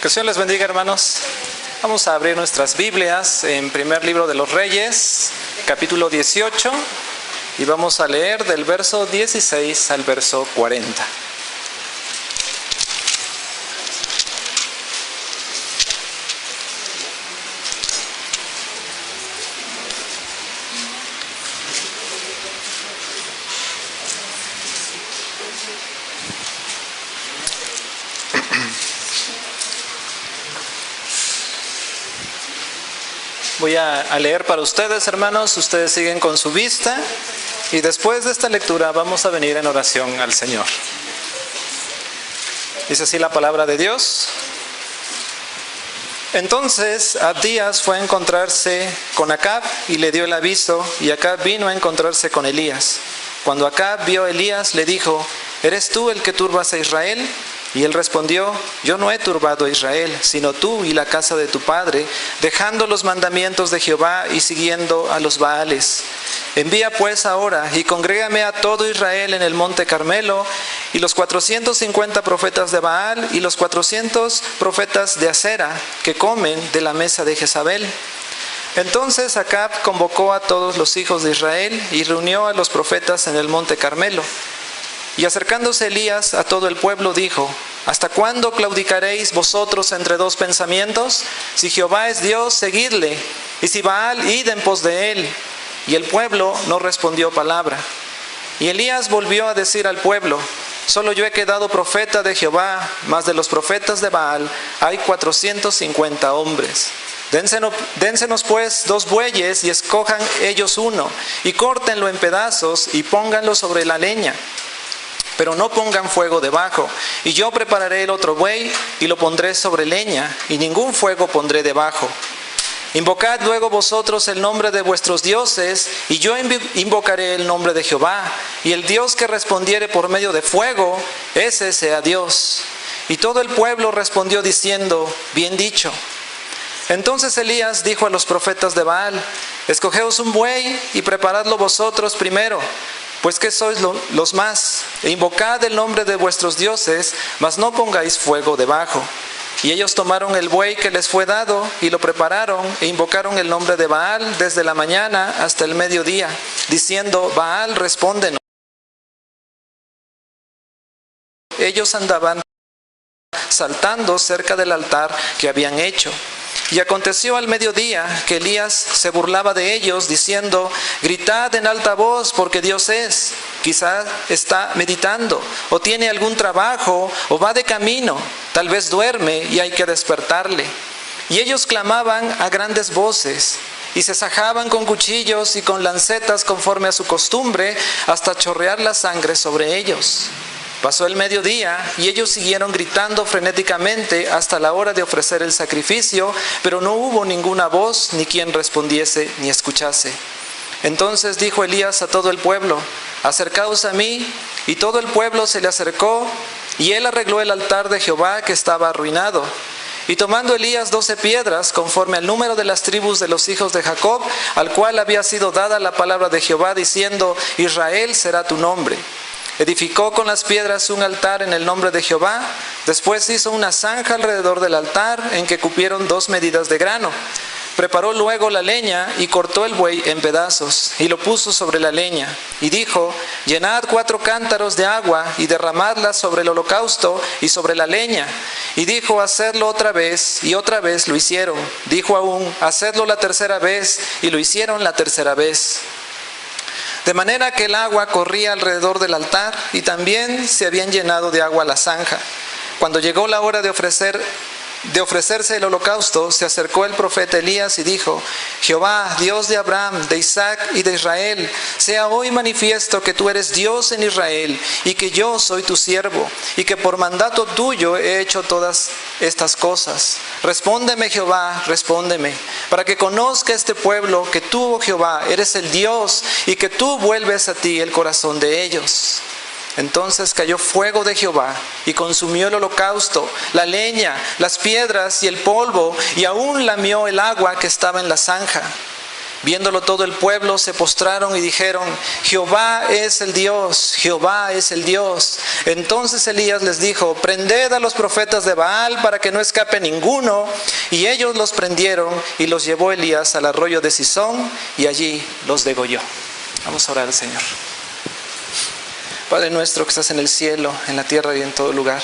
Que el Señor les bendiga, hermanos. Vamos a abrir nuestras Biblias en primer libro de los Reyes, capítulo 18, y vamos a leer del verso 16 al verso 40. Voy a leer para ustedes, hermanos. Ustedes siguen con su vista y después de esta lectura vamos a venir en oración al Señor. Dice así la palabra de Dios. Entonces Abdías fue a encontrarse con Acab y le dio el aviso, y Acab vino a encontrarse con Elías. Cuando Acab vio a Elías, le dijo: ¿eres tú el que turbas a Israel? Y él respondió: yo no he turbado a Israel, sino tú y la casa de tu padre, dejando los mandamientos de Jehová y siguiendo a los Baales. Envía pues ahora y congrégame a todo Israel en el monte Carmelo, y los 450 profetas de Baal y los 400 profetas de Acera, que comen de la mesa de Jezabel. Entonces Acab convocó a todos los hijos de Israel y reunió a los profetas en el monte Carmelo. Y acercándose Elías a todo el pueblo dijo: ¿hasta cuándo claudicaréis vosotros entre dos pensamientos? Si Jehová es Dios, seguidle, y si Baal, id en pos de él. Y el pueblo no respondió palabra. Y Elías volvió a decir al pueblo: solo yo he quedado profeta de Jehová, mas de los profetas de Baal hay 450 hombres. Dénsenos pues 2 bueyes y escojan ellos uno, y córtenlo en pedazos y pónganlo sobre la leña. Pero no pongan fuego debajo, y yo prepararé el otro buey y lo pondré sobre leña, y ningún fuego pondré debajo. Invocad luego vosotros el nombre de vuestros dioses, y yo invocaré el nombre de Jehová, y el Dios que respondiere por medio de fuego, ese sea Dios. Y todo el pueblo respondió diciendo: bien dicho. Entonces Elías dijo a los profetas de Baal: escogeos un buey y preparadlo vosotros primero, pues que sois los más, e invocad el nombre de vuestros dioses, mas no pongáis fuego debajo. Y ellos tomaron el buey que les fue dado, y lo prepararon, e invocaron el nombre de Baal desde la mañana hasta el mediodía, diciendo: Baal, respóndenos. Ellos andaban saltando cerca del altar que habían hecho. Y aconteció al mediodía que Elías se burlaba de ellos, diciendo: gritad en alta voz, porque Dios es. Quizás está meditando, o tiene algún trabajo, o va de camino. Tal vez duerme y hay que despertarle. Y ellos clamaban a grandes voces, y se sajaban con cuchillos y con lancetas conforme a su costumbre, hasta chorrear la sangre sobre ellos. Pasó el mediodía y ellos siguieron gritando frenéticamente hasta la hora de ofrecer el sacrificio, pero no hubo ninguna voz, ni quien respondiese ni escuchase. Entonces dijo Elías a todo el pueblo: acercaos a mí. Y todo el pueblo se le acercó, y él arregló el altar de Jehová que estaba arruinado. Y tomando Elías 12 piedras, conforme al número de las tribus de los hijos de Jacob, al cual había sido dada la palabra de Jehová, diciendo: Israel será tu nombre. Edificó con las piedras un altar en el nombre de Jehová. Después hizo una zanja alrededor del altar, en que cupieron 2 medidas de grano. Preparó luego la leña y cortó el buey en pedazos, y lo puso sobre la leña. Y dijo: llenad 4 cántaros de agua y derramadla sobre el holocausto y sobre la leña. Y dijo: hacedlo otra vez, y otra vez lo hicieron. Dijo aún: hacedlo la tercera vez, y lo hicieron la tercera vez. De manera que el agua corría alrededor del altar, y también se habían llenado de agua la zanja. Cuando llegó la hora de ofrecerse el holocausto, se acercó el profeta Elías y dijo: Jehová, Dios de Abraham, de Isaac y de Israel, sea hoy manifiesto que tú eres Dios en Israel, y que yo soy tu siervo, y que por mandato tuyo he hecho todas estas cosas. Respóndeme, Jehová, respóndeme, para que conozca este pueblo que tú, oh Jehová, eres el Dios, y que tú vuelves a ti el corazón de ellos. Entonces cayó fuego de Jehová y consumió el holocausto, la leña, las piedras y el polvo, y aún lamió el agua que estaba en la zanja. Viéndolo todo el pueblo, se postraron y dijeron: Jehová es el Dios, Jehová es el Dios. Entonces Elías les dijo: prended a los profetas de Baal para que no escape ninguno. Y ellos los prendieron y los llevó Elías al arroyo de Cisón y allí los degolló. Vamos a orar al Señor. Padre nuestro que estás en el cielo, en la tierra y en todo lugar,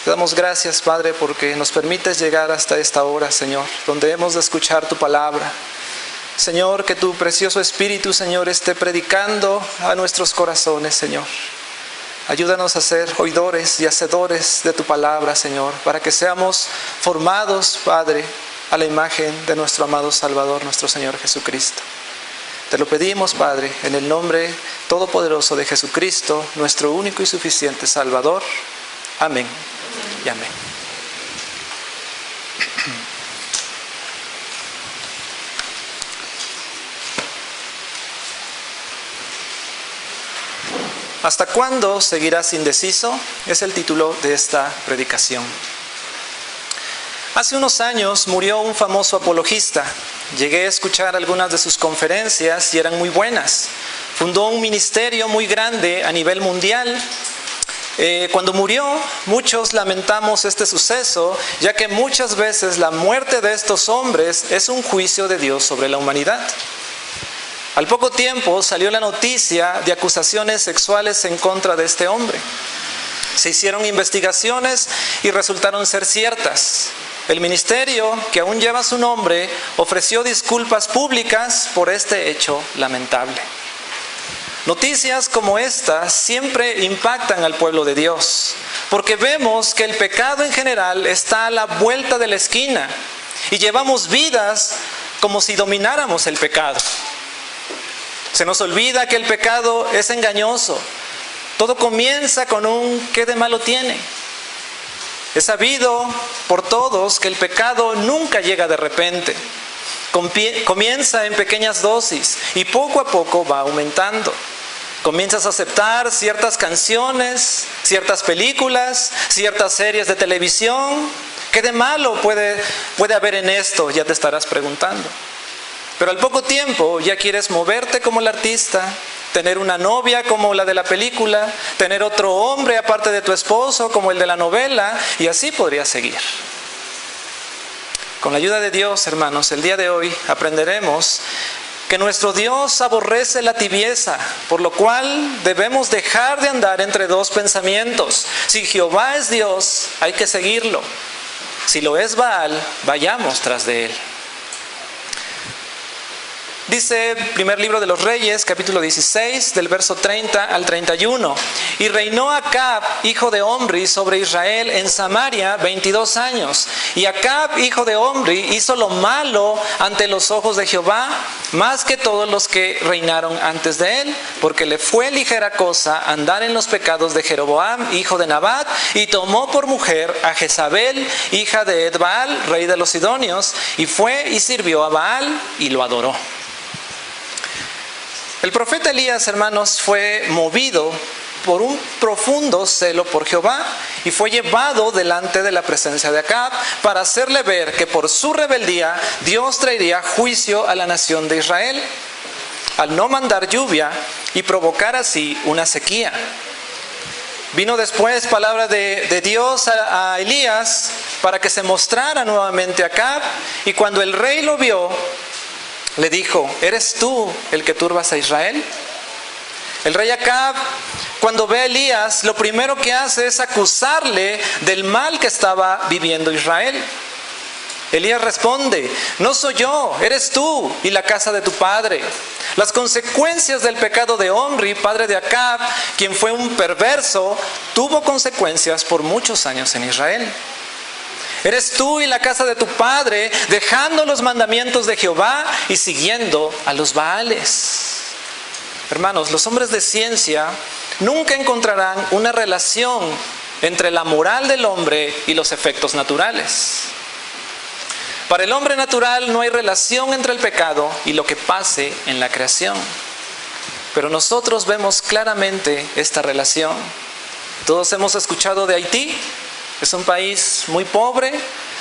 te damos gracias, Padre, porque nos permites llegar hasta esta hora, Señor, donde hemos de escuchar tu palabra. Señor, que tu precioso Espíritu, Señor, esté predicando a nuestros corazones, Señor. Ayúdanos a ser oidores y hacedores de tu palabra, Señor, para que seamos formados, Padre, a la imagen de nuestro amado Salvador, nuestro Señor Jesucristo. Te lo pedimos, Padre, en el nombre todopoderoso de Jesucristo, nuestro único y suficiente Salvador. Amén y amén. ¿Hasta cuándo seguirás indeciso? Es el título de esta predicación. Hace unos años murió un famoso apologista. Llegué a escuchar algunas de sus conferencias y eran muy buenas. Fundó un ministerio muy grande a nivel mundial. Cuando murió, muchos lamentamos este suceso, ya que muchas veces la muerte de estos hombres es un juicio de Dios sobre la humanidad. Al poco tiempo salió la noticia de acusaciones sexuales en contra de este hombre. Se hicieron investigaciones y resultaron ser ciertas. El ministerio, que aún lleva su nombre, ofreció disculpas públicas por este hecho lamentable. Noticias como estas siempre impactan al pueblo de Dios, porque vemos que el pecado en general está a la vuelta de la esquina y llevamos vidas como si domináramos el pecado. Se nos olvida que el pecado es engañoso. Todo comienza con un ¿qué de malo tiene? Es sabido por todos que el pecado nunca llega de repente. Comienza en pequeñas dosis y poco a poco va aumentando. Comienzas a aceptar ciertas canciones, ciertas películas, ciertas series de televisión. ¿Qué de malo puede haber en esto? Ya te estarás preguntando. Pero al poco tiempo ya quieres moverte como el artista, tener una novia como la de la película, tener otro hombre aparte de tu esposo como el de la novela, y así podría seguir. Con la ayuda de Dios, hermanos, el día de hoy aprenderemos que nuestro Dios aborrece la tibieza, por lo cual debemos dejar de andar entre dos pensamientos. Si Jehová es Dios, hay que seguirlo. Si lo es Baal, vayamos tras de él. Dice primer libro de los Reyes, capítulo 16, del verso 30 al 31. Y reinó Acab, hijo de Omri, sobre Israel en Samaria 22 años. Y Acab, hijo de Omri, hizo lo malo ante los ojos de Jehová, más que todos los que reinaron antes de él, porque le fue ligera cosa andar en los pecados de Jeroboam, hijo de Nabat, y tomó por mujer a Jezabel, hija de Edbaal, rey de los Sidonios, y fue y sirvió a Baal y lo adoró. El profeta Elías, hermanos, fue movido por un profundo celo por Jehová y fue llevado delante de la presencia de Acab para hacerle ver que por su rebeldía Dios traería juicio a la nación de Israel al no mandar lluvia y provocar así una sequía. Vino después palabra de Dios a Elías para que se mostrara nuevamente a Acab, y cuando el rey lo vio, le dijo: ¿eres tú el que turbas a Israel? El rey Acab, cuando ve a Elías, lo primero que hace es acusarle del mal que estaba viviendo Israel. Elías responde: no soy yo, eres tú y la casa de tu padre. Las consecuencias del pecado de Omri, padre de Acab, quien fue un perverso, tuvo consecuencias por muchos años en Israel. Eres tú y la casa de tu padre, dejando los mandamientos de Jehová y siguiendo a los Baales. Hermanos, los hombres de ciencia nunca encontrarán una relación entre la moral del hombre y los efectos naturales. Para el hombre natural no hay relación entre el pecado y lo que pase en la creación. Pero nosotros vemos claramente esta relación. Todos hemos escuchado de Haití. Es un país muy pobre,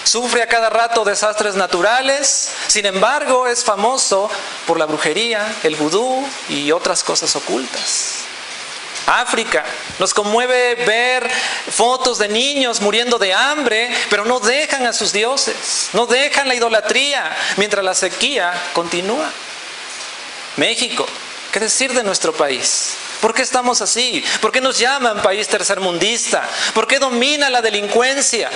sufre a cada rato desastres naturales, sin embargo es famoso por la brujería, el vudú y otras cosas ocultas. África, nos conmueve ver fotos de niños muriendo de hambre, pero no dejan a sus dioses, no dejan la idolatría, mientras la sequía continúa. México, ¿qué decir de nuestro país? ¿Por qué estamos así? ¿Por qué nos llaman país tercermundista? ¿Por qué domina la delincuencia?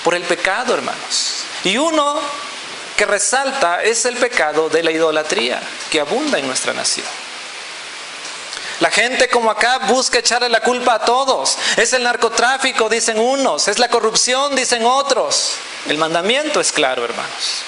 Por el pecado, hermanos. Y uno que resalta es el pecado de la idolatría que abunda en nuestra nación. La gente como acá busca echarle la culpa a todos. Es el narcotráfico, dicen unos. Es la corrupción, dicen otros. El mandamiento es claro, hermanos.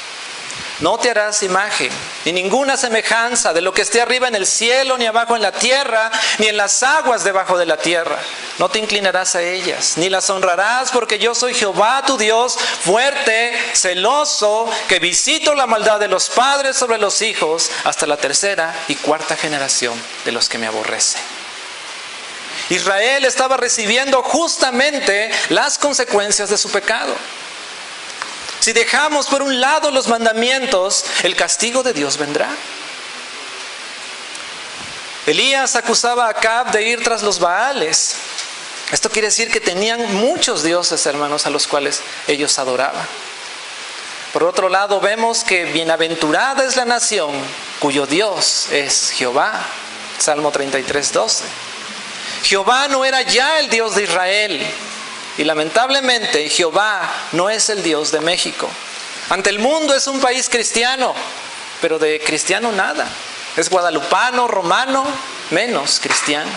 No te harás imagen, ni ninguna semejanza de lo que esté arriba en el cielo, ni abajo en la tierra, ni en las aguas debajo de la tierra. No te inclinarás a ellas, ni las honrarás, porque yo soy Jehová tu Dios, fuerte, celoso, que visito la maldad de los padres sobre los hijos, hasta la tercera y cuarta generación de los que me aborrecen. Israel estaba recibiendo justamente las consecuencias de su pecado. Si dejamos por un lado los mandamientos, el castigo de Dios vendrá. Elías acusaba a Acab de ir tras los Baales. Esto quiere decir que tenían muchos dioses, hermanos, a los cuales ellos adoraban. Por otro lado, vemos que bienaventurada es la nación cuyo Dios es Jehová. Salmo 33:12. Jehová no era ya el Dios de Israel. Y lamentablemente Jehová no es el Dios de México. Ante el mundo es un país cristiano, pero de cristiano nada. Es guadalupano, romano, menos cristiano.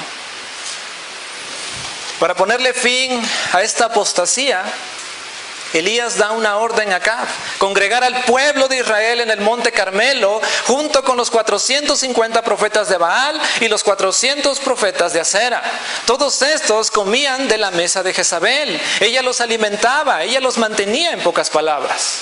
Para ponerle fin a esta apostasía, Elías da una orden acá: congregar al pueblo de Israel en el monte Carmelo, junto con los 450 profetas de Baal y los 400 profetas de Acera. Todos estos comían de la mesa de Jezabel. Ella los alimentaba, ella los mantenía, en pocas palabras.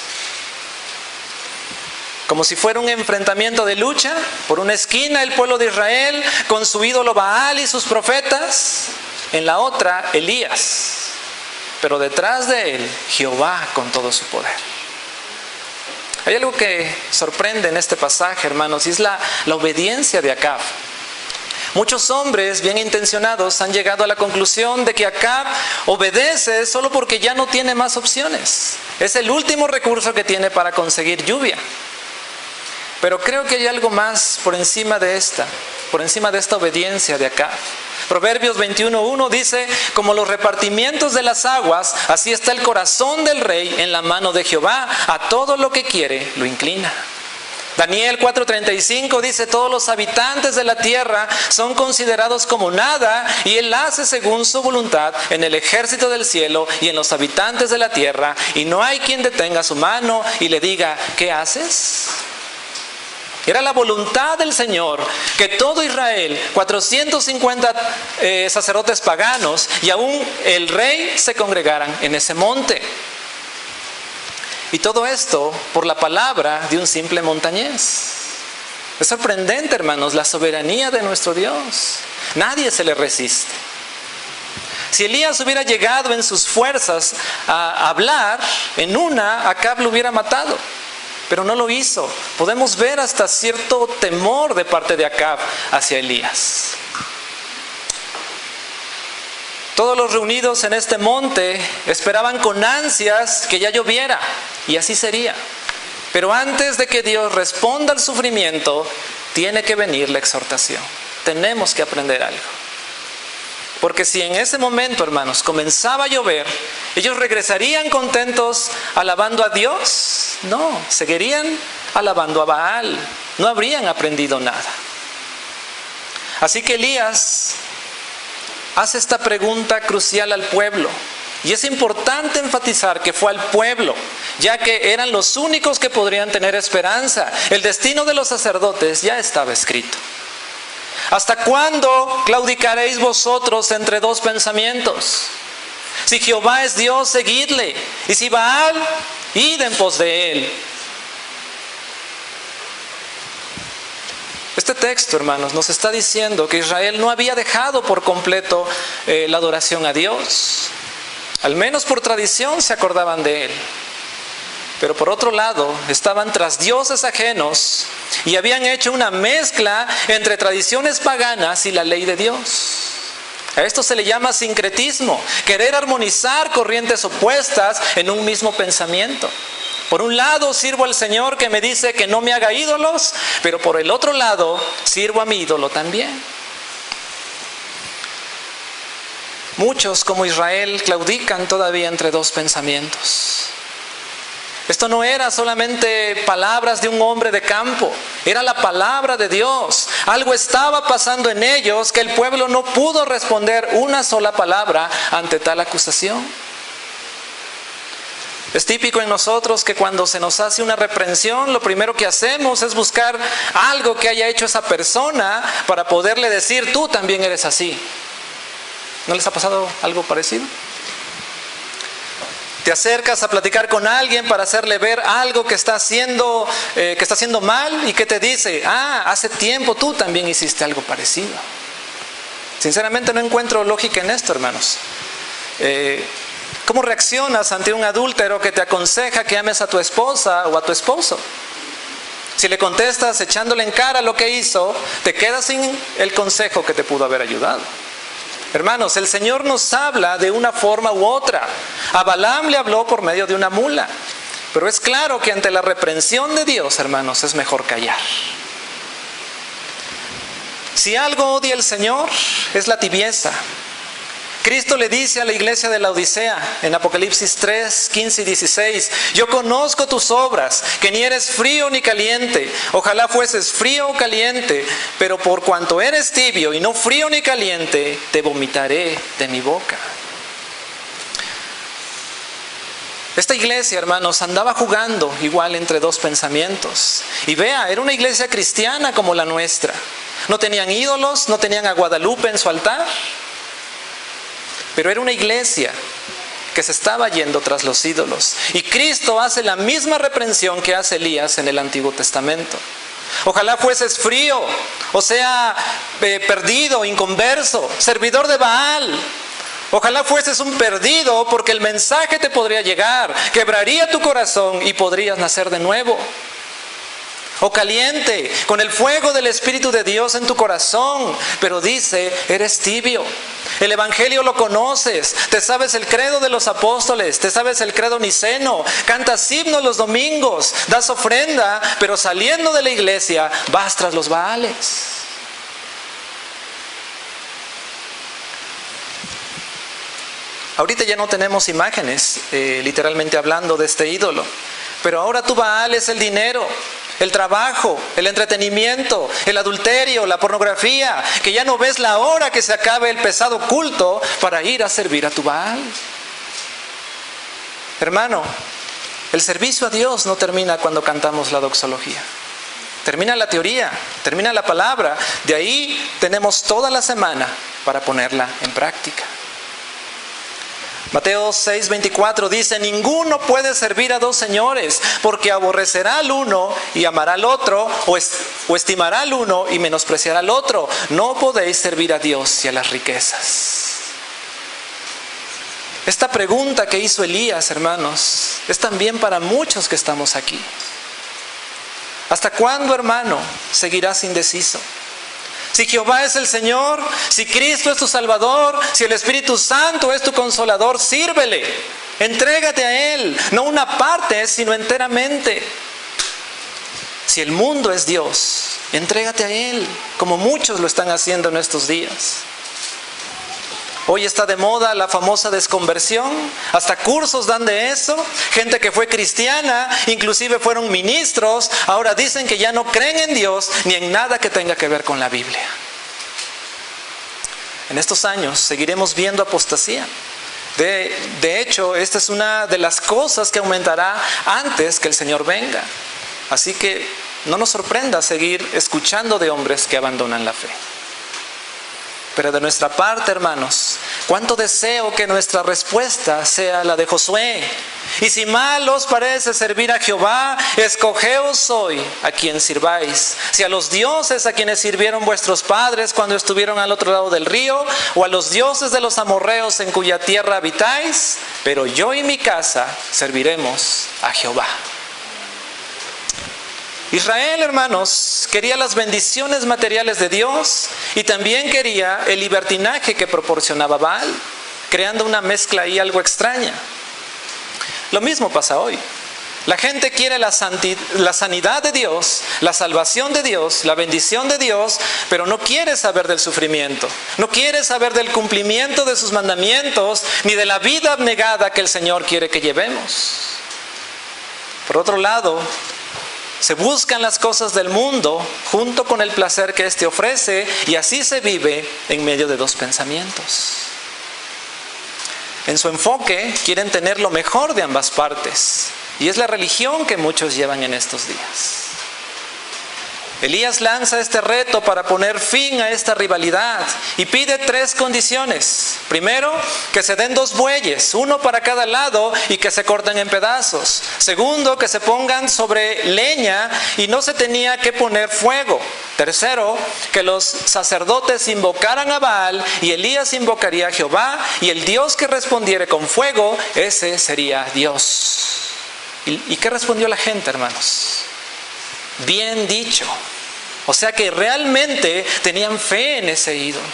Como si fuera un enfrentamiento de lucha, por una esquina el pueblo de Israel con su ídolo Baal y sus profetas, en la otra Elías. Pero detrás de él, Jehová con todo su poder. Hay algo que sorprende en este pasaje, hermanos, y es la obediencia de Acab. Muchos hombres bien intencionados han llegado a la conclusión de que Acab obedece solo porque ya no tiene más opciones. Es el último recurso que tiene para conseguir lluvia. Pero creo que hay algo más por encima de esta obediencia de Acab. Proverbios 21:1 dice: como los repartimientos de las aguas, así está el corazón del rey en la mano de Jehová, a todo lo que quiere lo inclina. Daniel 4:35 dice: todos los habitantes de la tierra son considerados como nada, y él hace según su voluntad en el ejército del cielo y en los habitantes de la tierra, y no hay quien detenga su mano y le diga: ¿qué haces? Era la voluntad del Señor que todo Israel, 450 sacerdotes paganos y aún el rey se congregaran en ese monte. Y todo esto por la palabra de un simple montañés. Es sorprendente, hermanos, la soberanía de nuestro Dios. Nadie se le resiste. Si Elías hubiera llegado en sus fuerzas a hablar, en una, Acab lo hubiera matado. Pero no lo hizo. Podemos ver hasta cierto temor de parte de Acab hacia Elías. Todos los reunidos en este monte esperaban con ansias que ya lloviera, y así sería. Pero antes de que Dios responda al sufrimiento, tiene que venir la exhortación. Tenemos que aprender algo. Porque si en ese momento, hermanos, comenzaba a llover, ¿ellos regresarían contentos alabando a Dios? No, seguirían alabando a Baal. No habrían aprendido nada. Así que Elías hace esta pregunta crucial al pueblo. Y es importante enfatizar que fue al pueblo, ya que eran los únicos que podrían tener esperanza. El destino de los sacerdotes ya estaba escrito. ¿Hasta cuándo claudicaréis vosotros entre dos pensamientos? Si Jehová es Dios, seguidle. Y si Baal, id en pos de él. Este texto, hermanos, nos está diciendo que Israel no había dejado por completo la adoración a Dios. Al menos por tradición se acordaban de él. Pero por otro lado, estaban tras dioses ajenos y habían hecho una mezcla entre tradiciones paganas y la ley de Dios. A esto se le llama sincretismo, querer armonizar corrientes opuestas en un mismo pensamiento. Por un lado sirvo al Señor que me dice que no me haga ídolos, pero por el otro lado sirvo a mi ídolo también. Muchos, como Israel, claudican todavía entre dos pensamientos. Esto no era solamente palabras de un hombre de campo, era la palabra de Dios. Algo estaba pasando en ellos que el pueblo no pudo responder una sola palabra ante tal acusación. Es típico en nosotros que cuando se nos hace una reprensión, lo primero que hacemos es buscar algo que haya hecho esa persona para poderle decir, tú también eres así. ¿No les ha pasado algo parecido? Te acercas a platicar con alguien para hacerle ver algo que está haciendo mal y que te dice, hace tiempo tú también hiciste algo parecido. Sinceramente no encuentro lógica en esto, hermanos. ¿Cómo reaccionas ante un adúltero que te aconseja que ames a tu esposa o a tu esposo? Si le contestas echándole en cara lo que hizo, te quedas sin el consejo que te pudo haber ayudado. Hermanos, el Señor nos habla de una forma u otra. A Balaam le habló por medio de una mula. Pero es claro que ante la reprensión de Dios, hermanos, es mejor callar. Si algo odia el Señor, es la tibieza. Cristo le dice a la iglesia de la Odisea en Apocalipsis 3, 15 y 16, yo conozco tus obras, que ni eres frío ni caliente. Ojalá fueses frío o caliente, pero por cuanto eres tibio y no frío ni caliente, te vomitaré de mi boca. Esta iglesia, hermanos, andaba jugando igual entre dos pensamientos. Y vea, era una iglesia cristiana como la nuestra. No tenían ídolos, no tenían a Guadalupe en su altar. Pero era una iglesia que se estaba yendo tras los ídolos. Y Cristo hace la misma reprensión que hace Elías en el Antiguo Testamento. Ojalá fueses frío, o sea, perdido, inconverso, servidor de Baal. Ojalá fueses un perdido porque el mensaje te podría llegar, quebraría tu corazón y podrías nacer de nuevo. O caliente, con el fuego del Espíritu de Dios en tu corazón, pero dice, eres tibio. El Evangelio lo conoces, te sabes el credo de los apóstoles, te sabes el credo niceno, cantas himnos los domingos, das ofrenda, pero saliendo de la iglesia vas tras los Baales. Ahorita ya no tenemos imágenes, literalmente hablando de este ídolo, pero ahora tu Baal es el dinero, el trabajo, el entretenimiento, el adulterio, la pornografía, que ya no ves la hora que se acabe el pesado culto para ir a servir a tu Baal. Hermano, el servicio a Dios no termina cuando cantamos la doxología. Termina la teoría, termina la palabra, de ahí tenemos toda la semana para ponerla en práctica. Mateo 6:24 dice, ninguno puede servir a dos señores, porque aborrecerá al uno y amará al otro, o estimará al uno y menospreciará al otro. No podéis servir a Dios y a las riquezas. Esta pregunta que hizo Elías, hermanos, es también para muchos que estamos aquí. ¿Hasta cuándo, hermano, seguirás indeciso? Si Jehová es el Señor, si Cristo es tu Salvador, si el Espíritu Santo es tu Consolador, sírvele, entrégate a Él, no una parte, sino enteramente. Si el mundo es Dios, entrégate a Él, como muchos lo están haciendo en estos días. Hoy está de moda la famosa desconversión, hasta cursos dan de eso, gente que fue cristiana, inclusive fueron ministros, ahora dicen que ya no creen en Dios ni en nada que tenga que ver con la Biblia. En estos años seguiremos viendo apostasía. De hecho, esta es una de las cosas que aumentará antes que el Señor venga. Así que no nos sorprenda seguir escuchando de hombres que abandonan la fe. Pero de nuestra parte, hermanos, cuánto deseo que nuestra respuesta sea la de Josué. Y si mal os parece servir a Jehová, escogeos hoy a quien sirváis. Si a los dioses a quienes sirvieron vuestros padres cuando estuvieron al otro lado del río, o a los dioses de los amorreos en cuya tierra habitáis, pero yo y mi casa serviremos a Jehová. Israel, hermanos, quería las bendiciones materiales de Dios y también quería el libertinaje que proporcionaba Baal, creando una mezcla ahí algo extraña. Lo mismo pasa hoy. La gente quiere la sanidad de Dios, la salvación de Dios, la bendición de Dios, pero no quiere saber del sufrimiento, no quiere saber del cumplimiento de sus mandamientos, ni de la vida abnegada que el Señor quiere que llevemos. Por otro lado, se buscan las cosas del mundo junto con el placer que éste ofrece, y así se vive en medio de dos pensamientos. En su enfoque quieren tener lo mejor de ambas partes, y es la religión que muchos llevan en estos días. Elías lanza este reto para poner fin a esta rivalidad y pide 3 condiciones. Primero, que se den 2 bueyes, uno para cada lado, y que se corten en pedazos. Segundo, que se pongan sobre leña y no se tenía que poner fuego. Tercero, que los sacerdotes invocaran a Baal y Elías invocaría a Jehová, y el Dios que respondiere con fuego, ese sería Dios. ¿Y qué respondió la gente, hermanos? Bien dicho. O sea que realmente tenían fe en ese ídolo.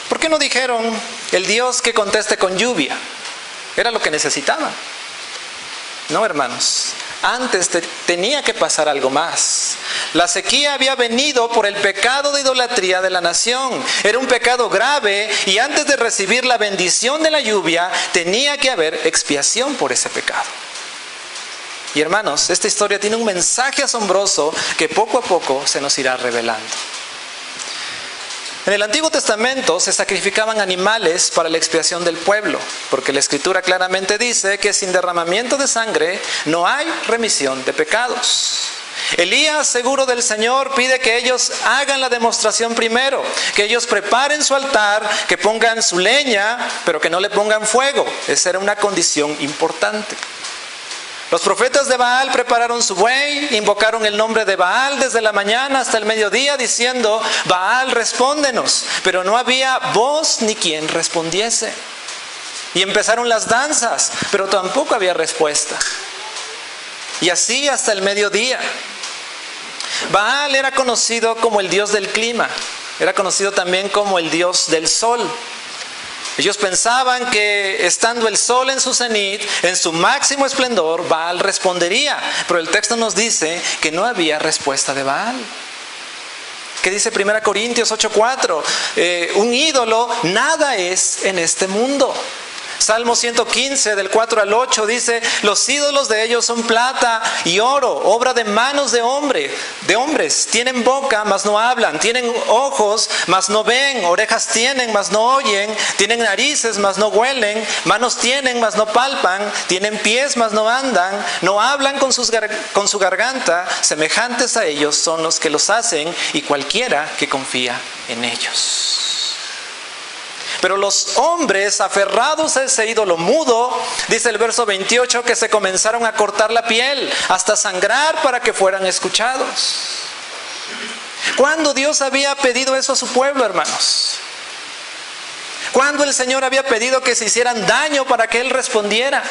¿Por qué no dijeron el Dios que conteste con lluvia? Era lo que necesitaban. No, hermanos. Antes tenía que pasar algo más. La sequía había venido por el pecado de idolatría de la nación. Era un pecado grave, y antes de recibir la bendición de la lluvia, tenía que haber expiación por ese pecado. Y hermanos, esta historia tiene un mensaje asombroso que poco a poco se nos irá revelando. En el Antiguo Testamento se sacrificaban animales para la expiación del pueblo, porque la Escritura claramente dice que sin derramamiento de sangre no hay remisión de pecados. Elías, seguro del Señor, pide que ellos hagan la demostración primero, que ellos preparen su altar, que pongan su leña, pero que no le pongan fuego. Esa era una condición importante. Los profetas de Baal prepararon su buey, invocaron el nombre de Baal desde la mañana hasta el mediodía, diciendo: Baal, respóndenos. Pero no había voz ni quien respondiese. Y empezaron las danzas, pero tampoco había respuesta. Y así hasta el mediodía. Baal era conocido como el dios del clima, era conocido también como el dios del sol. Ellos pensaban que estando el sol en su cenit, en su máximo esplendor, Baal respondería. Pero el texto nos dice que no había respuesta de Baal. ¿Qué dice 1 Corintios 8:4? Un ídolo nada es en este mundo. Salmo 115 del 4 al 8 dice: los ídolos de ellos son plata y oro, obra de manos de hombres. Tienen boca, mas no hablan. Tienen ojos, mas no ven. Orejas tienen, mas no oyen. Tienen narices, mas no huelen. Manos tienen, mas no palpan. Tienen pies, mas no andan. No hablan con su garganta. Semejantes a ellos son los que los hacen, y cualquiera que confía en ellos. Pero los hombres aferrados a ese ídolo mudo, dice el verso 28, que se comenzaron a cortar la piel hasta sangrar para que fueran escuchados. ¿Cuándo Dios había pedido eso a su pueblo, hermanos? ¿Cuándo el Señor había pedido que se hicieran daño para que Él respondiera?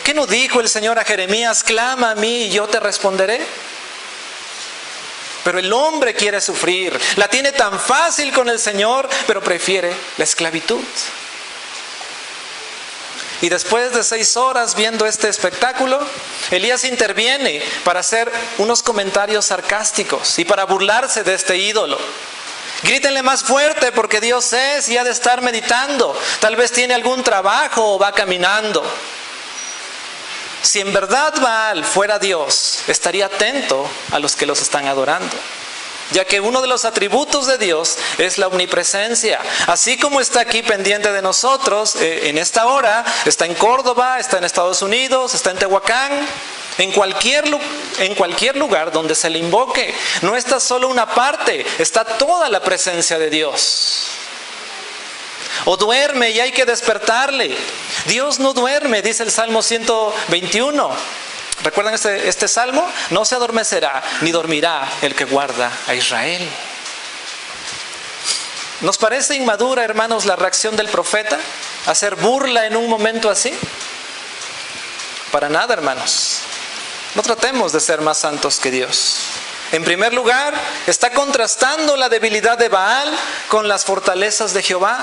¿Qué no dijo el Señor a Jeremías? Clama a mí y yo te responderé. Pero el hombre quiere sufrir, la tiene tan fácil con el Señor, pero prefiere la esclavitud. Y después de 6 horas viendo este espectáculo, Elías interviene para hacer unos comentarios sarcásticos y para burlarse de este ídolo. Grítenle más fuerte, porque Dios es y ha de estar meditando. Tal vez tiene algún trabajo o va caminando. Si en verdad Baal fuera Dios, estaría atento a los que los están adorando, ya que uno de los atributos de Dios es la omnipresencia. Así como está aquí pendiente de nosotros en esta hora, está en Córdoba, está en Estados Unidos, está en Tehuacán, en cualquier lugar donde se le invoque. No está solo una parte, está toda la presencia de Dios. O duerme y hay que despertarle. Dios no duerme, dice el Salmo 121. ¿Recuerdan este salmo? No se adormecerá ni dormirá el que guarda a Israel. ¿Nos parece inmadura, hermanos, la reacción del profeta? ¿Hacer burla en un momento así? Para nada, hermanos. No tratemos de ser más santos que Dios. En primer lugar, está contrastando la debilidad de Baal con las fortalezas de Jehová.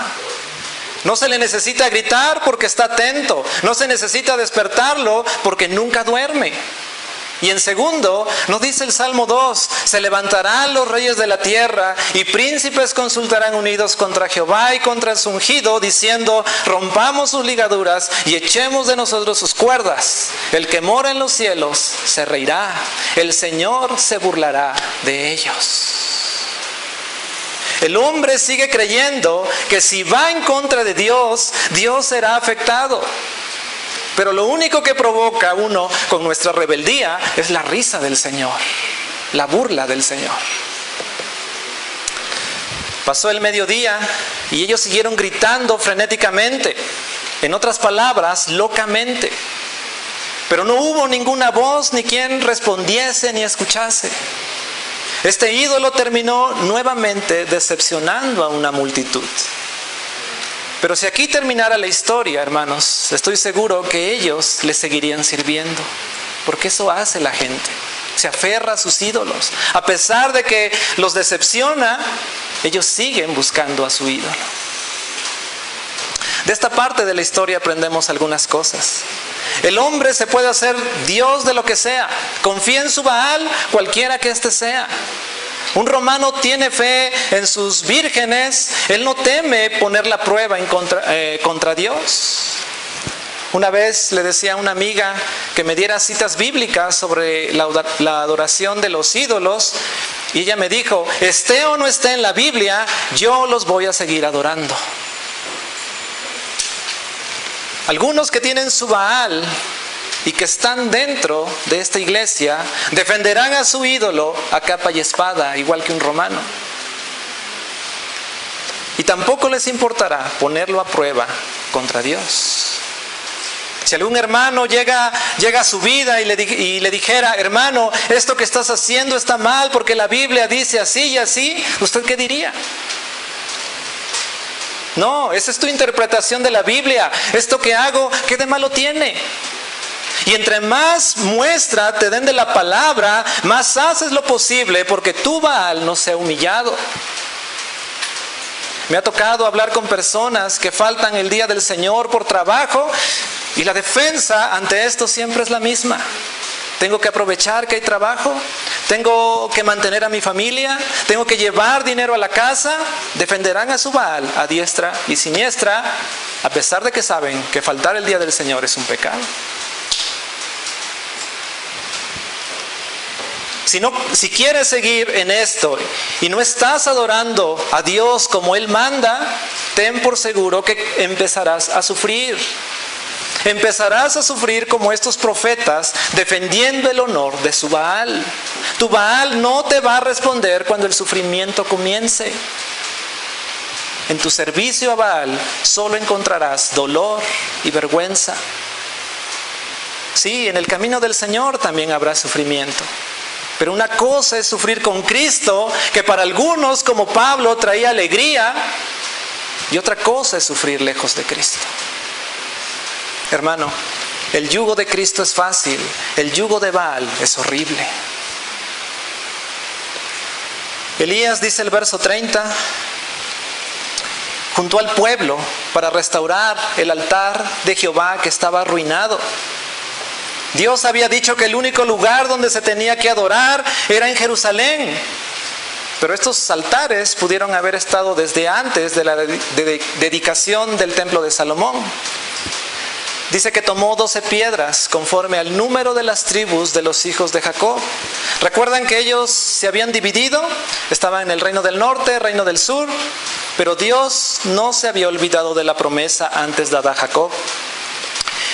No se le necesita gritar porque está atento. No se necesita despertarlo porque nunca duerme. Y en segundo, nos dice el Salmo 2, se levantarán los reyes de la tierra y príncipes consultarán unidos contra Jehová y contra su ungido, diciendo, rompamos sus ligaduras y echemos de nosotros sus cuerdas. El que mora en los cielos se reirá, el Señor se burlará de ellos. El hombre sigue creyendo que si va en contra de Dios, Dios será afectado. Pero lo único que provoca uno con nuestra rebeldía es la risa del Señor, la burla del Señor. Pasó el mediodía y ellos siguieron gritando frenéticamente, en otras palabras, locamente. Pero no hubo ninguna voz ni quien respondiese ni escuchase. Este ídolo terminó nuevamente decepcionando a una multitud. Pero si aquí terminara la historia, hermanos, estoy seguro que ellos le seguirían sirviendo. Porque eso hace la gente. Se aferra a sus ídolos. A pesar de que los decepciona, ellos siguen buscando a su ídolo. De esta parte de la historia aprendemos algunas cosas. El hombre se puede hacer Dios de lo que sea. Confía en su Baal, cualquiera que éste sea. Un romano tiene fe en sus vírgenes. Él no teme poner la prueba contra Dios. Una vez le decía a una amiga que me diera citas bíblicas sobre la adoración de los ídolos. Y ella me dijo, esté o no esté en la Biblia, yo los voy a seguir adorando. Algunos que tienen su Baal y que están dentro de esta iglesia defenderán a su ídolo a capa y espada, igual que un romano. Y tampoco les importará ponerlo a prueba contra Dios. Si algún hermano llega a su vida y le dijera, hermano, esto que estás haciendo está mal porque la Biblia dice así y así, ¿usted qué diría? No, esa es tu interpretación de la Biblia. Esto que hago, ¿qué de malo tiene? Y entre más muestra te den de la palabra, más haces lo posible porque tu Baal no sea humillado. Me ha tocado hablar con personas que faltan el día del Señor por trabajo y la defensa ante esto siempre es la misma. Tengo que aprovechar que hay trabajo, tengo que mantener a mi familia, tengo que llevar dinero a la casa. Defenderán a su Baal a diestra y siniestra, a pesar de que saben que faltar el día del Señor es un pecado. Si quieres seguir en esto y no estás adorando a Dios como Él manda, ten por seguro que empezarás a sufrir. Empezarás a sufrir como estos profetas defendiendo el honor de su Baal. Tu Baal no te va a responder cuando el sufrimiento comience. En tu servicio a Baal solo encontrarás dolor y vergüenza. Sí, en el camino del Señor también habrá sufrimiento. Pero una cosa es sufrir con Cristo, que para algunos, como Pablo, traía alegría, y otra cosa es sufrir lejos de Cristo. Hermano, el yugo de Cristo es fácil, el yugo de Baal es horrible. Elías dice el verso 30, juntó al pueblo para restaurar el altar de Jehová que estaba arruinado. Dios había dicho que el único lugar donde se tenía que adorar era en Jerusalén. Pero estos altares pudieron haber estado desde antes de la dedicación del templo de Salomón. Dice que tomó 12 piedras conforme al número de las tribus de los hijos de Jacob. ¿Recuerdan que ellos se habían dividido? Estaban en el reino del norte, reino del sur. Pero Dios no se había olvidado de la promesa antes dada a Jacob.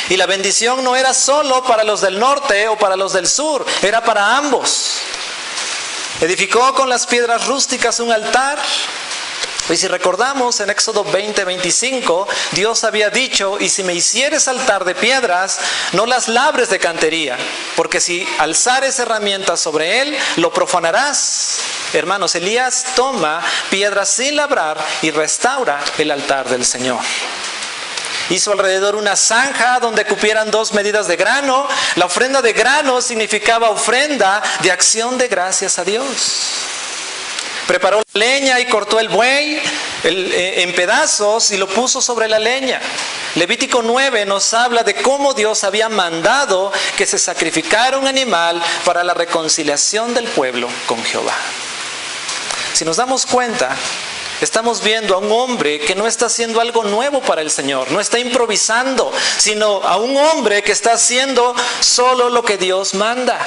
Y la bendición no era solo para los del norte o para los del sur, era para ambos. Edificó con las piedras rústicas un altar. Y si recordamos en Éxodo 20:25, Dios había dicho: y si me hicieres altar de piedras, no las labres de cantería, porque si alzares herramientas sobre él, lo profanarás. Hermanos, Elías toma piedras sin labrar y restaura el altar del Señor. Hizo alrededor una zanja donde cupieran 2 medidas de grano. La ofrenda de grano significaba ofrenda de acción de gracias a Dios. Preparó la leña y cortó el buey en pedazos y lo puso sobre la leña. Levítico 9 nos habla de cómo Dios había mandado que se sacrificara un animal para la reconciliación del pueblo con Jehová. Si nos damos cuenta, estamos viendo a un hombre que no está haciendo algo nuevo para el Señor, no está improvisando, sino a un hombre que está haciendo solo lo que Dios manda.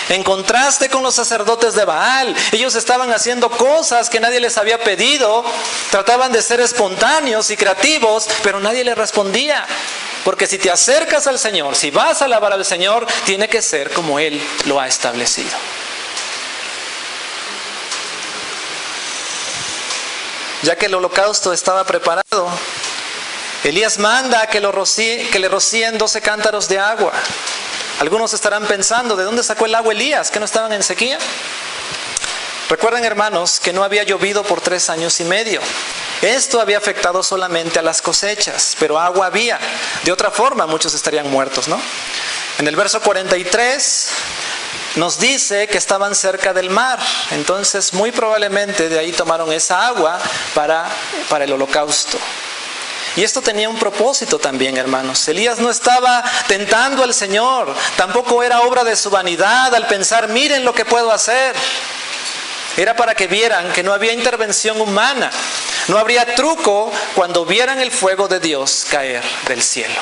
En contraste con los sacerdotes de Baal, ellos estaban haciendo cosas que nadie les había pedido, trataban de ser espontáneos y creativos, pero nadie les respondía. Porque si te acercas al Señor, si vas a alabar al Señor, tiene que ser como Él lo ha establecido. Ya que el holocausto estaba preparado, Elías manda que le rocíen 12 cántaros de agua. Algunos estarán pensando: ¿de dónde sacó el agua Elías? ¿Que no estaban en sequía? Recuerden, hermanos, que no había llovido por 3 años y medio. Esto había afectado solamente a las cosechas, pero agua había. De otra forma, muchos estarían muertos, ¿no? En el verso 43 nos dice que estaban cerca del mar. Entonces, muy probablemente de ahí tomaron esa agua para el holocausto. Y esto tenía un propósito también, hermanos. Elías no estaba tentando al Señor, tampoco era obra de su vanidad al pensar: miren lo que puedo hacer. Era para que vieran que no había intervención humana, no habría truco cuando vieran el fuego de Dios caer del cielo.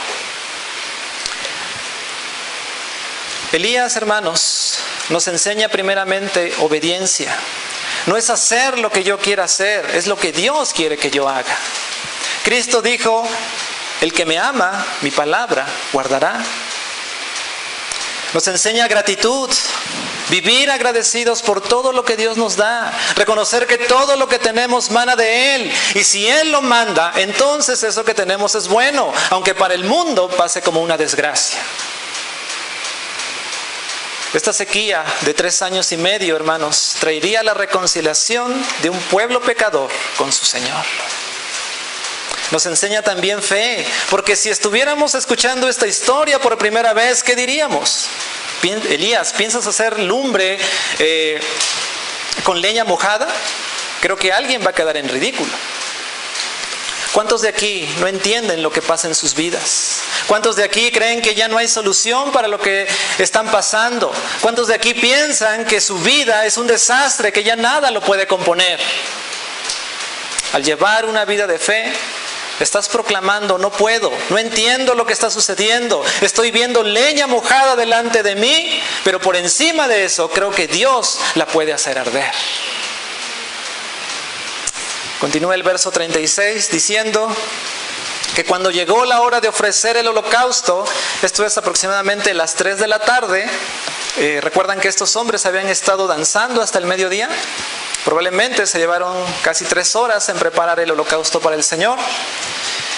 Elías, hermanos, nos enseña primeramente obediencia. No es hacer lo que yo quiera hacer, es lo que Dios quiere que yo haga. Cristo dijo: el que me ama, mi palabra guardará. Nos enseña gratitud, vivir agradecidos por todo lo que Dios nos da, reconocer que todo lo que tenemos mana de Él, y si Él lo manda, entonces eso que tenemos es bueno, aunque para el mundo pase como una desgracia. Esta sequía de 3 años y medio, hermanos, traería la reconciliación de un pueblo pecador con su Señor. Nos enseña también fe, porque si estuviéramos escuchando esta historia por primera vez, ¿qué diríamos? Elías, ¿piensas hacer lumbre con leña mojada? Creo que alguien va a quedar en ridículo. ¿Cuántos de aquí no entienden lo que pasa en sus vidas? ¿Cuántos de aquí creen que ya no hay solución para lo que están pasando? ¿Cuántos de aquí piensan que su vida es un desastre, que ya nada lo puede componer? Al llevar una vida de fe, estás proclamando: no puedo, no entiendo lo que está sucediendo, estoy viendo leña mojada delante de mí, pero por encima de eso creo que Dios la puede hacer arder. Continúa el verso 36 diciendo que cuando llegó la hora de ofrecer el holocausto, esto es aproximadamente las 3 de la tarde, recuerdan que estos hombres habían estado danzando hasta el mediodía. Probablemente se llevaron casi 3 horas en preparar el holocausto para el Señor.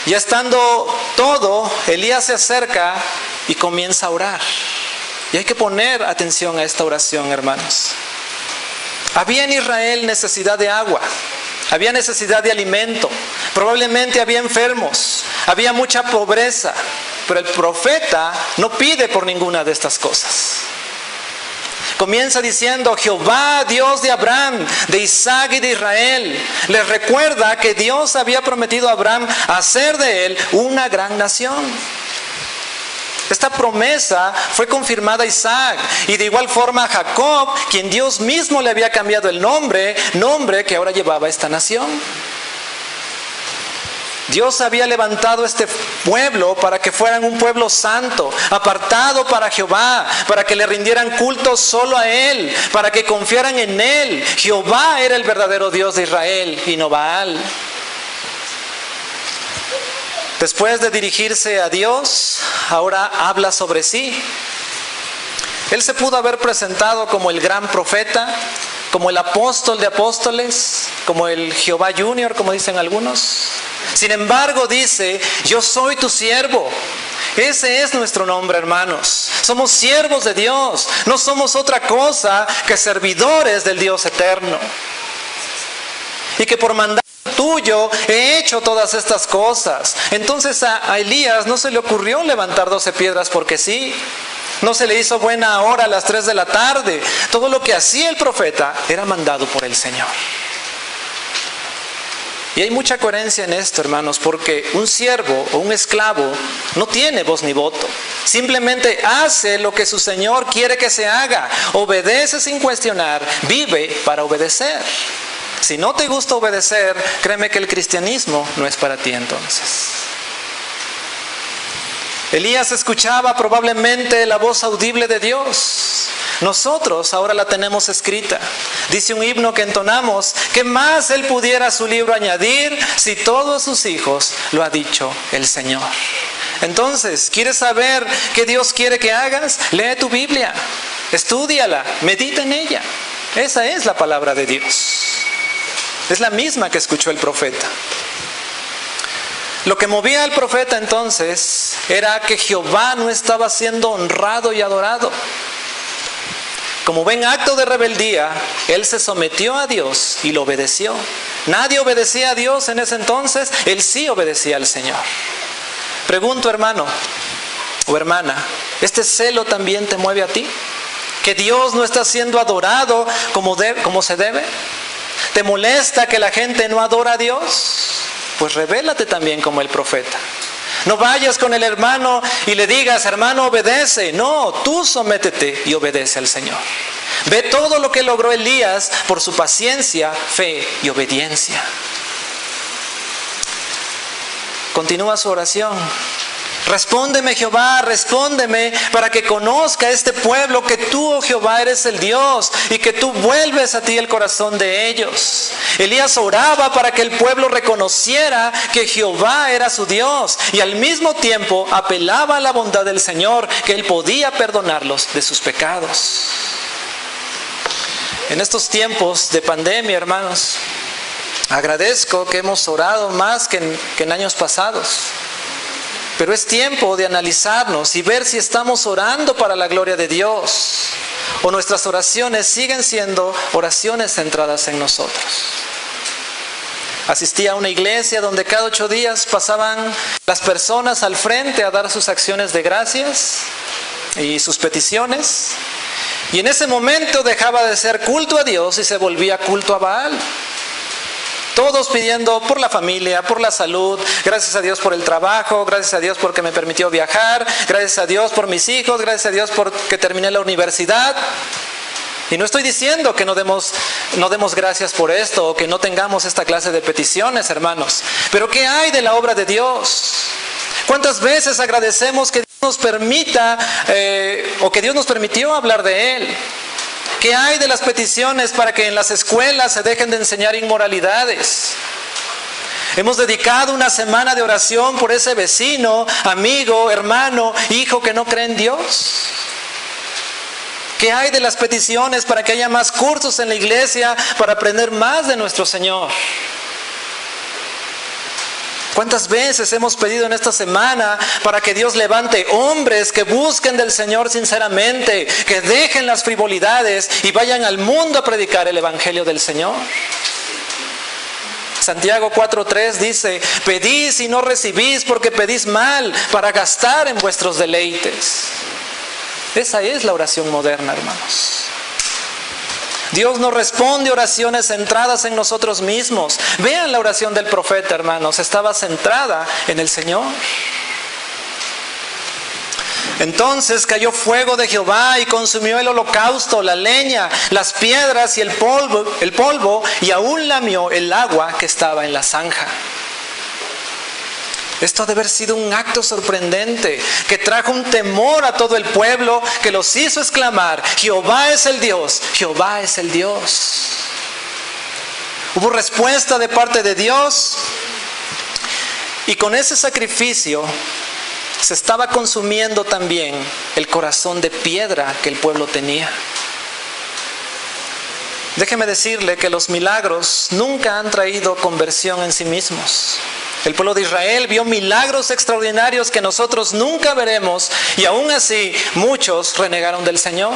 Ya estando todo, Elías se acerca y comienza a orar. Y hay que poner atención a esta oración, hermanos. Había en Israel necesidad de agua, había necesidad de alimento, probablemente había enfermos, había mucha pobreza, pero el profeta no pide por ninguna de estas cosas. Comienza diciendo: Jehová, Dios de Abraham, de Isaac y de Israel. Les recuerda que Dios había prometido a Abraham hacer de él una gran nación. Esta promesa fue confirmada a Isaac y de igual forma a Jacob, quien Dios mismo le había cambiado el nombre que ahora llevaba esta nación. Dios había levantado este pueblo para que fueran un pueblo santo, apartado para Jehová, para que le rindieran culto solo a Él, para que confiaran en Él. Jehová era el verdadero Dios de Israel y no Baal. Después de dirigirse a Dios, ahora habla sobre sí. Él se pudo haber presentado como el gran profeta, como el apóstol de apóstoles, como el Jehová Junior, como dicen algunos. Sin embargo, dice, yo soy tu siervo. Ese es nuestro nombre, hermanos. Somos siervos de Dios. No somos otra cosa que servidores del Dios eterno. Y que por mandato tuyo he hecho todas estas cosas. Entonces a Elías no se le ocurrió levantar 12 piedras porque sí. No se le hizo buena hora a las 3 de la tarde. Todo lo que hacía el profeta era mandado por el Señor. Y hay mucha coherencia en esto, hermanos, porque un siervo o un esclavo no tiene voz ni voto. Simplemente hace lo que su Señor quiere que se haga. Obedece sin cuestionar, vive para obedecer. Si no te gusta obedecer, créeme que el cristianismo no es para ti entonces. Elías escuchaba probablemente la voz audible de Dios. Nosotros ahora la tenemos escrita. Dice un himno que entonamos, ¿qué más él pudiera a su libro añadir si todos sus hijos lo ha dicho el Señor? Entonces, ¿quieres saber qué Dios quiere que hagas? Lee tu Biblia, estúdiala, medita en ella. Esa es la palabra de Dios. Es la misma que escuchó el profeta. Lo que movía al profeta entonces era que Jehová no estaba siendo honrado y adorado. Como ven acto de rebeldía, él se sometió a Dios y lo obedeció. Nadie obedecía a Dios en ese entonces, él sí obedecía al Señor. Pregunto, hermano o hermana, ¿este celo también te mueve a ti? ¿Que Dios no está siendo adorado como se debe? ¿Te molesta que la gente no adora a Dios? Pues revélate también como el profeta. No vayas con el hermano y le digas, hermano, obedece. No, tú sométete y obedece al Señor. Ve todo lo que logró Elías por su paciencia, fe y obediencia. Continúa su oración. Respóndeme, Jehová, respóndeme, para que conozca este pueblo que tú, oh Jehová, eres el Dios y que tú vuelves a ti el corazón de ellos. Elías oraba para que el pueblo reconociera que Jehová era su Dios y al mismo tiempo apelaba a la bondad del Señor, que Él podía perdonarlos de sus pecados. En estos tiempos de pandemia, hermanos, agradezco que hemos orado más que en años pasados. Pero es tiempo de analizarnos y ver si estamos orando para la gloria de Dios o nuestras oraciones siguen siendo oraciones centradas en nosotros. Asistí a una iglesia donde cada 8 días pasaban las personas al frente a dar sus acciones de gracias y sus peticiones. Y en ese momento dejaba de ser culto a Dios y se volvía culto a Baal. Todos pidiendo por la familia, por la salud, gracias a Dios por el trabajo, gracias a Dios porque me permitió viajar, gracias a Dios por mis hijos, gracias a Dios porque terminé la universidad. Y no estoy diciendo que no demos gracias por esto o que no tengamos esta clase de peticiones, hermanos. Pero ¿qué hay de la obra de Dios? ¿Cuántas veces agradecemos que Dios nos permita o que Dios nos permitió hablar de Él? ¿Qué hay de las peticiones para que en las escuelas se dejen de enseñar inmoralidades? Hemos dedicado una semana de oración por ese vecino, amigo, hermano, hijo que no cree en Dios. ¿Qué hay de las peticiones para que haya más cursos en la iglesia para aprender más de nuestro Señor? ¿Cuántas veces hemos pedido en esta semana para que Dios levante hombres que busquen del Señor sinceramente, que dejen las frivolidades y vayan al mundo a predicar el Evangelio del Señor? Santiago 4:3 dice, pedís y no recibís porque pedís mal para gastar en vuestros deleites. Esa es la oración moderna, hermanos. Dios no responde oraciones centradas en nosotros mismos. Vean la oración del profeta, hermanos, estaba centrada en el Señor. Entonces cayó fuego de Jehová y consumió el holocausto, la leña, las piedras y el polvo, y aún lamió el agua que estaba en la zanja. Esto ha de haber sido un acto sorprendente que trajo un temor a todo el pueblo, que los hizo exclamar, Jehová es el Dios, Jehová es el Dios. Hubo respuesta de parte de Dios Y con ese sacrificio se estaba consumiendo también el corazón de piedra que el pueblo tenía. Déjeme decirle que los milagros nunca han traído conversión en sí mismos. El pueblo de Israel vio milagros extraordinarios que nosotros nunca veremos, y aún así muchos renegaron del Señor.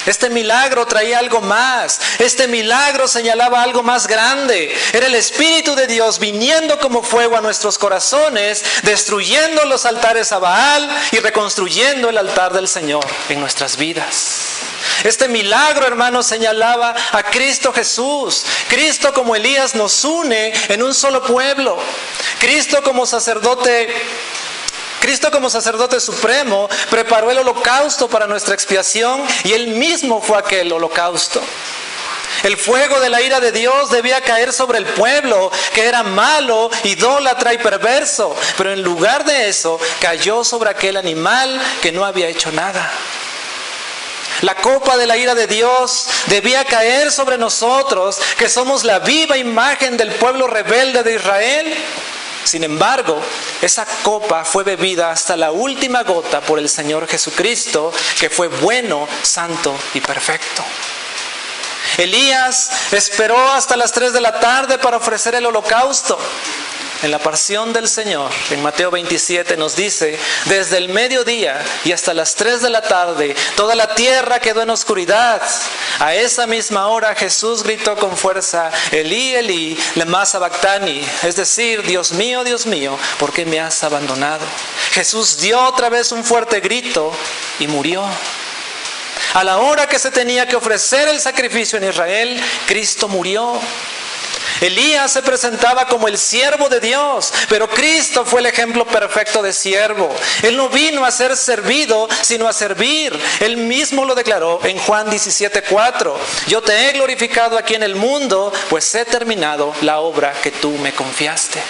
Este milagro traía algo más. Este milagro señalaba algo más grande. Era el Espíritu de Dios viniendo como fuego a nuestros corazones, destruyendo los altares a Baal y reconstruyendo el altar del Señor en nuestras vidas. Este milagro, hermanos, señalaba a Cristo Jesús. Cristo como Elías nos une en un solo pueblo. Cristo como sacerdote supremo preparó el holocausto para nuestra expiación, y Él mismo fue aquel holocausto. El fuego de la ira de Dios debía caer sobre el pueblo, que era malo, idólatra y perverso, pero en lugar de eso cayó sobre aquel animal que no había hecho nada. La copa de la ira de Dios debía caer sobre nosotros, que somos la viva imagen del pueblo rebelde de Israel. Sin embargo, esa copa fue bebida hasta la última gota por el Señor Jesucristo, que fue bueno, santo y perfecto. Elías esperó hasta las 3 de la tarde para ofrecer el holocausto. En la pasión del Señor, en Mateo 27 nos dice: desde el mediodía y hasta las 3 de la tarde, toda la tierra quedó en oscuridad. A esa misma hora Jesús gritó con fuerza: Elí, Elí, lema sabactani, es decir, Dios mío, ¿por qué me has abandonado? Jesús dio otra vez un fuerte grito y murió. A la hora que se tenía que ofrecer el sacrificio en Israel, Cristo murió. Elías se presentaba como el siervo de Dios, pero Cristo fue el ejemplo perfecto de siervo. Él no vino a ser servido, sino a servir. Él mismo lo declaró en Juan 17:4. Yo te he glorificado aquí en el mundo, pues he terminado la obra que tú me confiaste.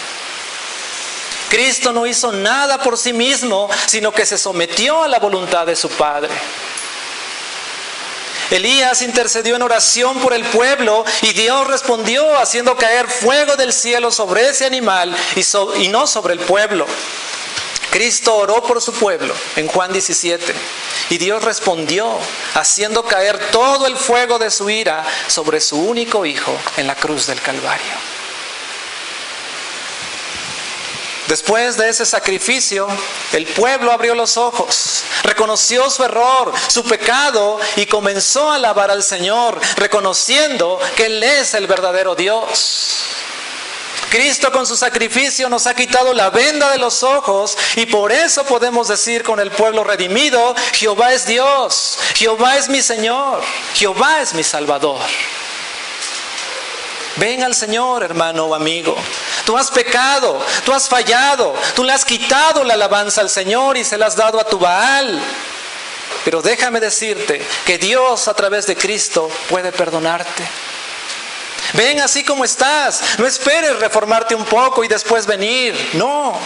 Cristo no hizo nada por sí mismo, sino que se sometió a la voluntad de su Padre. Elías intercedió en oración por el pueblo, y Dios respondió haciendo caer fuego del cielo sobre ese animal y no sobre el pueblo. Cristo oró por su pueblo en Juan 17, y Dios respondió haciendo caer todo el fuego de su ira sobre su único Hijo en la cruz del Calvario. Después de ese sacrificio, el pueblo abrió los ojos, reconoció su error, su pecado, y comenzó a alabar al Señor, reconociendo que Él es el verdadero Dios. Cristo con su sacrificio nos ha quitado la venda de los ojos, y por eso podemos decir con el pueblo redimido: Jehová es Dios, Jehová es mi Señor, Jehová es mi Salvador. Ven al Señor, hermano o amigo. Tú has pecado, tú has fallado, tú le has quitado la alabanza al Señor y se la has dado a tu Baal. Pero déjame decirte que Dios a través de Cristo puede perdonarte. Ven así como estás, no esperes reformarte un poco y después venir, no.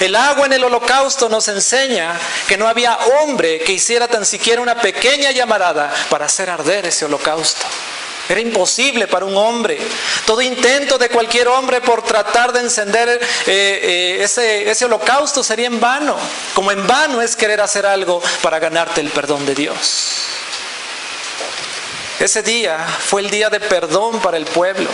El agua en el holocausto nos enseña que no había hombre que hiciera tan siquiera una pequeña llamarada para hacer arder ese holocausto. Era imposible para un hombre. Todo intento de cualquier hombre por tratar de encender ese holocausto sería en vano. Como en vano es querer hacer algo para ganarte el perdón de Dios. Ese día fue el día de perdón para el pueblo.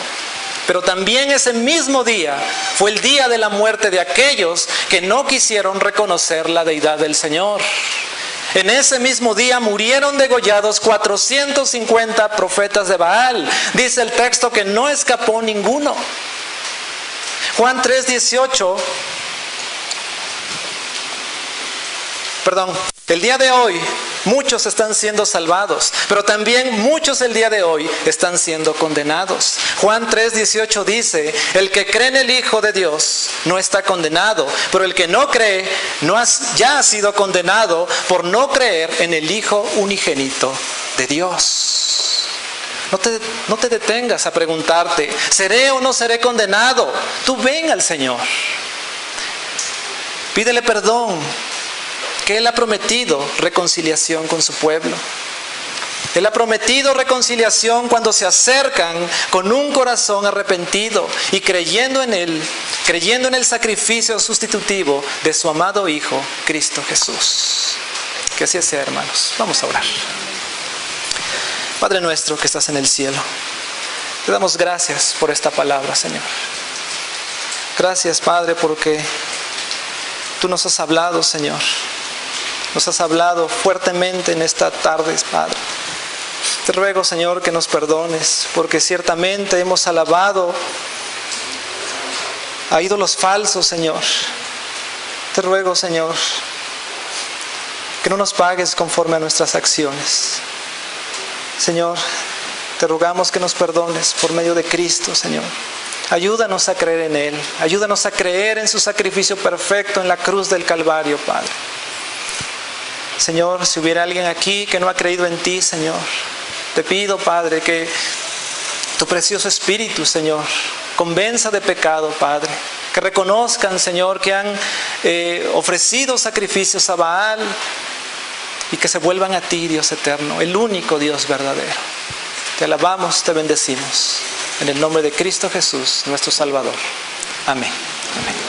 Pero también ese mismo día fue el día de la muerte de aquellos que no quisieron reconocer la deidad del Señor. En ese mismo día murieron degollados 450 profetas de Baal. Dice el texto que no escapó ninguno. Juan 3:18. El día de hoy muchos están siendo salvados, pero también muchos el día de hoy están siendo condenados. Juan 3:18 dice: el que cree en el Hijo de Dios no está condenado, pero el que no cree ya ha sido condenado por no creer en el Hijo unigénito de Dios. No te detengas a preguntarte: ¿seré o no seré condenado? Tú ven al Señor. Pídele perdón, que Él ha prometido reconciliación con su pueblo. Él ha prometido reconciliación cuando se acercan con un corazón arrepentido y creyendo en Él, creyendo en el sacrificio sustitutivo de su amado Hijo, Cristo Jesús. Que así sea, hermanos. Vamos a orar. Padre nuestro que estás en el cielo, te damos gracias por esta palabra, Señor. Gracias, Padre, porque tú nos has hablado, Señor. Nos has hablado fuertemente en esta tarde, Padre. Te ruego, Señor, que nos perdones, porque ciertamente hemos alabado a ídolos falsos, Señor. Te ruego, Señor, que no nos pagues conforme a nuestras acciones. Señor, te rogamos que nos perdones por medio de Cristo, Señor. Ayúdanos a creer en Él. Ayúdanos a creer en su sacrificio perfecto en la cruz del Calvario, Padre. Señor, si hubiera alguien aquí que no ha creído en ti, Señor, te pido, Padre, que tu precioso Espíritu, Señor, convenza de pecado, Padre. Que reconozcan, Señor, que han ofrecido sacrificios a Baal y que se vuelvan a ti, Dios eterno, el único Dios verdadero. Te alabamos, te bendecimos. En el nombre de Cristo Jesús, nuestro Salvador. Amén. Amén.